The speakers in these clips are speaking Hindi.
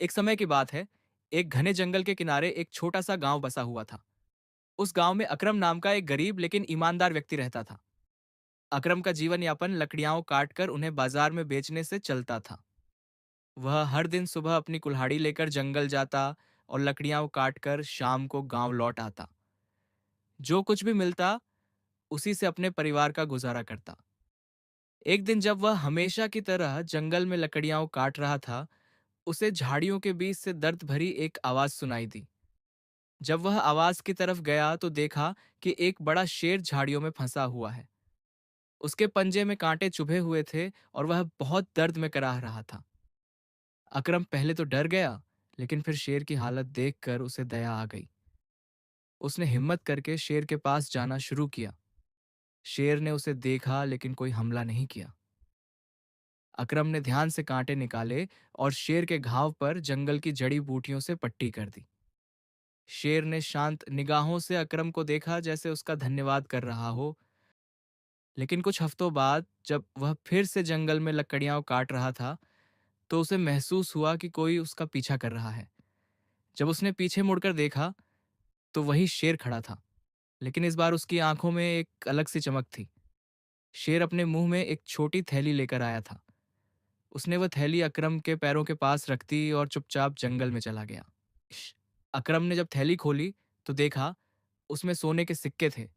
एक समय की बात है। एक घने जंगल के किनारे एक छोटा सा गांव बसा हुआ था। उस गांव में अकरम नाम का एक गरीब लेकिन ईमानदार व्यक्ति रहता था। अकरम का जीवन यापन लकड़ियां काट कर उन्हें बाजार में बेचने से चलता था। वह हर दिन सुबह अपनी कुल्हाड़ी लेकर जंगल जाता और लकड़ियां काट कर शाम को गांव लौट आता। जो कुछ भी मिलता उसी से अपने परिवार का गुजारा करता। एक दिन जब वह हमेशा की तरह जंगल में लकड़ियां काट रहा था, उसे झाड़ियों के बीच से दर्द भरी एक आवाज सुनाई दी। जब वह आवाज की तरफ गया तो देखा कि एक बड़ा शेर झाड़ियों में फंसा हुआ है। उसके पंजे में कांटे चुभे हुए थे और वह बहुत दर्द में कराह रहा था। अकरम पहले तो डर गया, लेकिन फिर शेर की हालत देखकर उसे दया आ गई। उसने हिम्मत करके शेर के पास जाना शुरू किया। शेर ने उसे देखा लेकिन कोई हमला नहीं किया। अकरम ने ध्यान से कांटे निकाले और शेर के घाव पर जंगल की जड़ी बूटियों से पट्टी कर दी। शेर ने शांत निगाहों से अकरम को देखा, जैसे उसका धन्यवाद कर रहा हो। लेकिन कुछ हफ्तों बाद जब वह फिर से जंगल में लकड़ियां काट रहा था, तो उसे महसूस हुआ कि कोई उसका पीछा कर रहा है। जब उसने पीछे मुड़कर देखा, तो वही शेर खड़ा था, लेकिन इस बार उसकी आंखों में एक अलग सी चमक थी। शेर अपने मुंह में एक छोटी थैली लेकर आया था। उसने वह थैली अकरम के पैरों के पास रख दी और चुपचाप जंगल में चला गया। अकरम ने जब थैली खोली तो देखा उसमें सोने के सिक्के थे।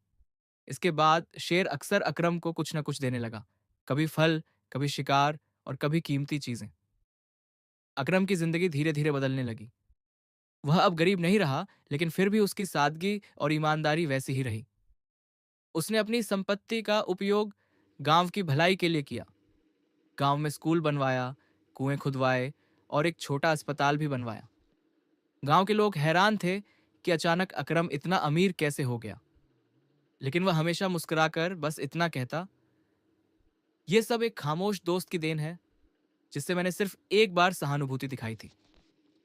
इसके बाद शेर अक्सर अकरम को कुछ न कुछ देने लगा, कभी फल, कभी शिकार और कभी कीमती चीजें। अकरम की जिंदगी धीरे धीरे बदलने लगी। वह अब गरीब नहीं रहा, लेकिन फिर भी उसकी सादगी और ईमानदारी वैसी ही रही। उसने अपनी संपत्ति का उपयोग गांव की भलाई के लिए किया। गांव में स्कूल बनवाया, कुएं खुदवाए और एक छोटा अस्पताल भी बनवाया। गांव के लोग हैरान थे कि अचानक अकरम इतना अमीर कैसे हो गया, लेकिन वह हमेशा मुस्कुराकर बस इतना कहता, यह सब एक खामोश दोस्त की देन है, जिससे मैंने सिर्फ एक बार सहानुभूति दिखाई थी।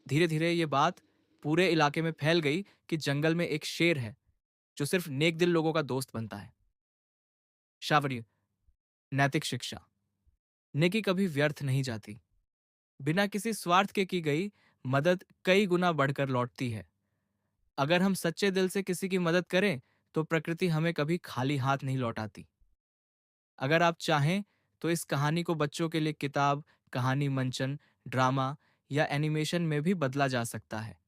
धीरे धीरे ये बात पूरे इलाके में फैल गई कि जंगल में एक शेर है जो सिर्फ नेक दिल लोगों का दोस्त बनता है। शावरी, नैतिक शिक्षा। नेकी कभी व्यर्थ नहीं जाती। बिना किसी स्वार्थ के की गई मदद कई गुना बढ़कर लौटती है। अगर हम सच्चे दिल से किसी की मदद करें, तो प्रकृति हमें कभी खाली हाथ नहीं लौटाती। अगर आप चाहें तो इस कहानी को बच्चों के लिए किताब, कहानी मंचन, ड्रामा या एनिमेशन में भी बदला जा सकता है।